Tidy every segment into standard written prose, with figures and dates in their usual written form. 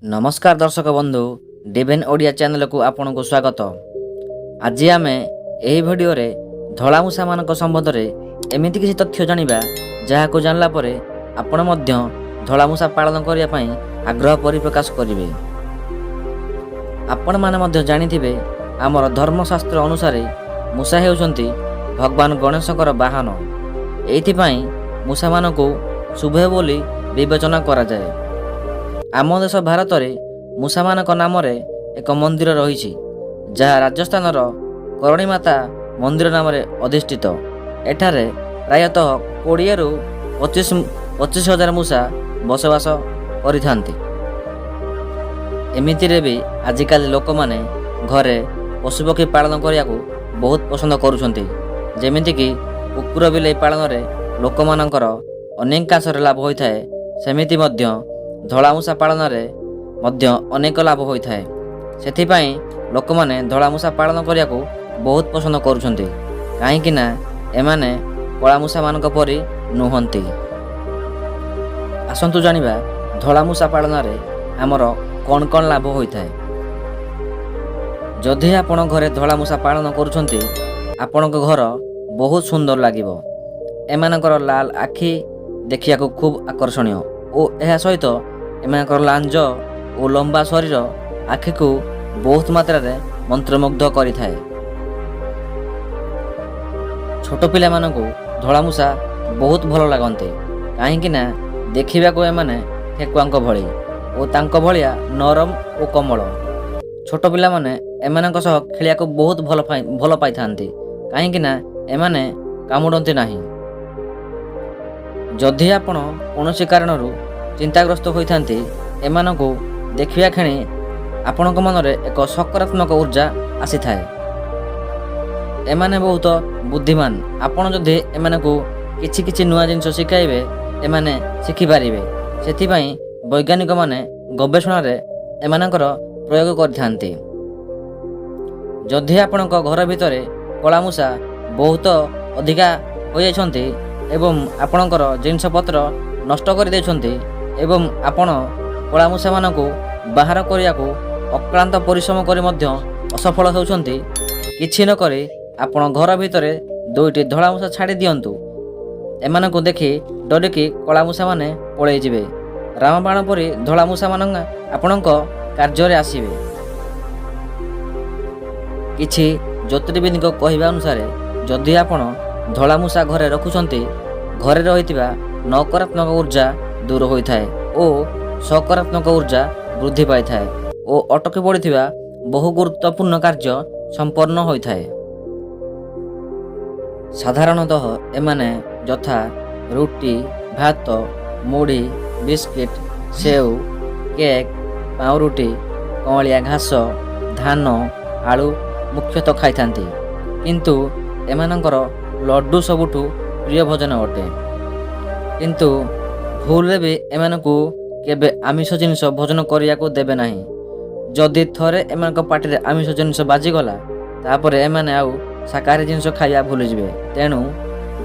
नमस्कार दर्शक बंधु डिवेन ओडिया चैनल को आपन को स्वागत। आज आम यही भिडियो रे धला मूषा मान संबंध में एमती किसी तथ्य जानिबा जहाँ को जानला परे आपण मध्य धला मूषा पालन करिया पई आग्रह परिप्रकाश करिवे। आपण माने मध्य जानिथिबे आमर धर्मशास्त्र अनुसार मूषा हेउचंती भगवान गणेशकर वाहन। एथि पई मूषा मान को शुभ बोली विवेचना करा जाए। आम देश भारत में मूषा मान नाम एक मंदिर रही जहाँ राजस्थान करणी माता मंदिर नाम अधिष्ठित। एठारे प्रायतः 20 ରୁ 25 हजार मूषा बसवास करिथांती। एमितिरे भी आजिकाली लोक माने घरे पशुपक्षी पालन करिया को बहुत पसंद करुछंती। जेमिति कि कुकुर बिलाई पालन रे लोक मानकर अनेकांशरे लाभ होइथाए, सेमिति मध्य धला मूषा पालन रे मध्य अनेक लाभ होइथाए। सेथिपाई लोक माने धला मूषा पालन करिया को बहुत पसंद करुछंती, काहेकि ना एमाने कला मूषा मानक परि नुहंती। आसंतु जानिबा धला मूषा पालन रे हमर कौन कौन लाभ होइथाए। जदि आपण घरे धला मूषा पालन करुछंती आपणक घर बहुत सुंदर लागिबो। एमानकर लाल आखि देखिया को खूब आकर्षणीय और एहा सहित एमानकर लांज और लंबा शरीर आखि को बहुत मात्रा रे मंत्रमुग्ध करिथाए। छोट पिला मानकु धला मूषा बहुत भल लागंते, काहेकि ना देखिबा को एमाने ठेकुआंक भଳି और तांक भलिया नरम और कोमल। छोट पिला माने एमानक सह खेलिया को बहुत भल पाई थांती, काहेकि ना एमाने कामुडंती नाही। जदि आपण कोनोसी कारणरू चिंताग्रस्त होइथांती एमानकु देखिया खेणी आपणक मनरे एक सकारात्मक ऊर्जा आसी थाए। एमाने बहुत बुद्धिमान। आपण जदि एमानकु किछि किछि नुआ जिंस शिखाइबे एमाने शिखि पारिबे। सेथिपाई वैज्ञानिक माने गवेषणा रे एमानकर प्रयोग करिथांती। जदि आपणक घर भितरे कला मूषा बहुत अधिका हो जाइछंती एवं आपणकर जिंस पत्र नष्ट कर देछंती एवं आपण कला मूषा मानकु बाहर करिया को अक्लांत परिश्रम करी मध्य असफल होउछंती, किछि न करी आपण घर भितरे दुईटी धला मूषा छाड़ी दियंतु। एमानकु देखि डरिकी कला मूषा माने पळेई जिवे। रामबाण परी धला मूषा मान आपणक कार्य रे आसीबे। किछि ज्योतिर्विदक कहवा अनुसार जदि आपण धला मूषा घरे रखुछंती घरे रहितिबा नकारात्मक ऊर्जा दूर होइथाए और सकारात्मक ऊर्जा वृद्धि पाइथाए और अटकी पड़िथिबा बहु गुरुत्वपूर्ण कार्य संपन्न होइथाए। साधारणतः एमाने यथा रुटी, भात, मुढ़ी, बिस्किट, सेव, केक, पाउरुटी, कमलिया घास, धान, आलू मुख्यतः खाइथांती। किंतु एमानकर लड्डू सबुठु प्रिय भोजन अटे। किंतु भूल रे भी एमानकु केबे आमिष जिनिस भोजन करिया को देबे नाही। जदि थरे एमानक पाटिरे आमिष जिनिस बाजिगला तापरे एमाने आउ शाकाहारी जिनिस खाइया भूली जिवे। तेणु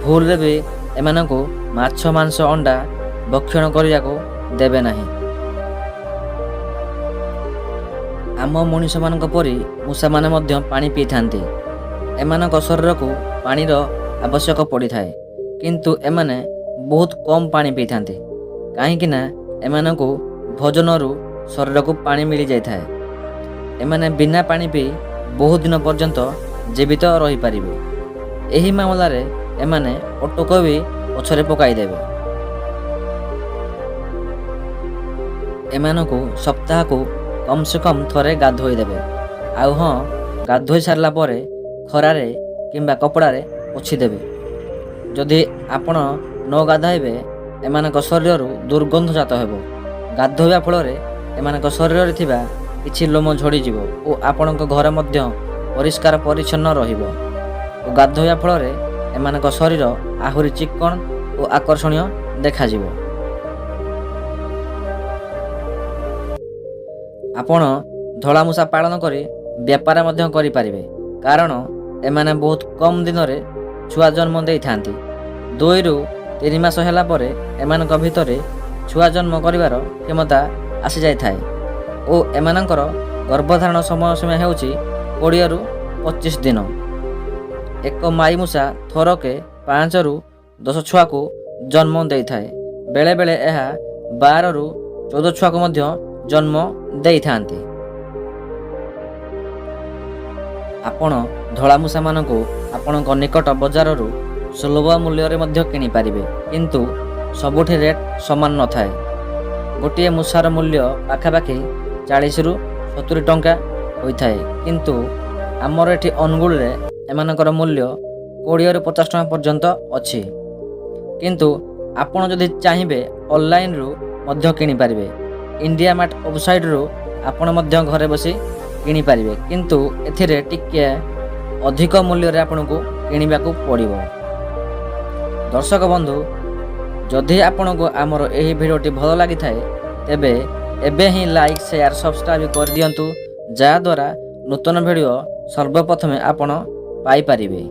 भूल रे भी एमानकु माछ, मांस, अंडा भक्षण करिया को देबे नाही। आम मनुष्य मानक परी मूषा माने मध्य पानी पीथांती। एमानक शरीर को पानीर आवश्यक पड़ी थाए, किंतु एमाने बहुत कम पानी पीथांती, काहेकि ना एमानकु भोजनरू शरीर को पानी मिली जाय थाए। एमाने बिना पानी पी बहुत दिन पर्यंत जीवित रही पारिबे। एही मामला रे एमाने ओटक भी पछरे पकाई देबे। एमानकु सप्ताह को कम से कम थरे गाधोई देबे। आउ हाँ, गाधोई सारला परे खरारे किंबा कपड़ा रे पोछि देबे। जदि आपण न गाधाइबे एमानक शरीर दुर्गंध जात हेबो। गाधोइबा फल एमानक शरीर थिबा किछि लोम झड़ी जिवो और आपणक घर मध्य परिष्कार परिच्छन्न रहिबो। और गाधोइबा फल एमानक शरीर आहुरी चिक्कण और आकर्षणीय देखा जिवो। आपण धला मूषा पालन करी व्यापार मध्य करि पारिबे, कारण एमाने बहुत कम दिन रे छुआ जन्म देई थांती। 2 ରୁ 3 मास होला परे एमानक भितरे छुआ जन्म करिवार क्षमता आसी जाय थाए। ଓ ଏମାନଙ୍କର ଗର୍ଭଧାରଣ ସମୟ ସୀମା ହେଉଛି 20 ରୁ 25 ଦିନ। ଏକ ମାଇ ମୂଷା ଥରକେ 5 ରୁ 10 ଛୁଆକୁ ଜନ୍ମ ଦେଇଥାଏ। ବେଳେବେଳେ ଏହା 12 ରୁ 14 ଛୁଆକୁ ମଧ୍ୟ ଜନ୍ମ ଦେଇଥାନ୍ତି। ଆପଣ ଧଳା ମୂଷାମାନଙ୍କୁ ଆପଣଙ୍କ ନିକଟ ବଜାରରୁ ସୁଲଭ ମୂଲ୍ୟରେ ମଧ୍ୟ କିଣିପାରିବେ, କିନ୍ତୁ ସବୁଠି ରେଟ୍ ସମାନ ନଥାଏ। ଗୋଟିଏ ମୂଷାର ମୂଲ୍ୟ ପାଖାପାଖି 40 ରୁ 70 ଟଙ୍କା ହୋଇଥାଏ, କିନ୍ତୁ ଆମର ଏଠି ଅନୁଗୁଳରେ ଏମାନଙ୍କର ମୂଲ୍ୟ 20 ରୁ 50 ଟଙ୍କା ପର୍ଯ୍ୟନ୍ତ ଅଛି। କିନ୍ତୁ ଆପଣ ଯଦି ଚାହିଁବେ ଅନଲାଇନ୍ରୁ ମଧ୍ୟ କିଣିପାରିବେ। ଇଣ୍ଡିଆ ମାର୍ଟ ୱେବସାଇଟ୍ରୁ ଆପଣ ମଧ୍ୟ ଘରେ ବସି କିଣିପାରିବେ, କିନ୍ତୁ ଏଥିରେ ଟିକେ ଅଧିକ ମୂଲ୍ୟରେ ଆପଣଙ୍କୁ କିଣିବାକୁ ପଡ଼ିବ। ଦର୍ଶକ ବନ୍ଧୁ, ଯଦି ଆପଣଙ୍କୁ ଆମର ଏହି ଭିଡ଼ିଓଟି ଭଲ ଲାଗିଥାଏ ତେବେ ଏବେ ହିଁ ଲାଇକ୍, ସେୟାର, ସବସ୍କ୍ରାଇବ୍ କରିଦିଅନ୍ତୁ, ଯାହାଦ୍ୱାରା ନୂତନ ଭିଡ଼ିଓ ସର୍ବପ୍ରଥମେ ଆପଣ ପାଇପାରିବେ।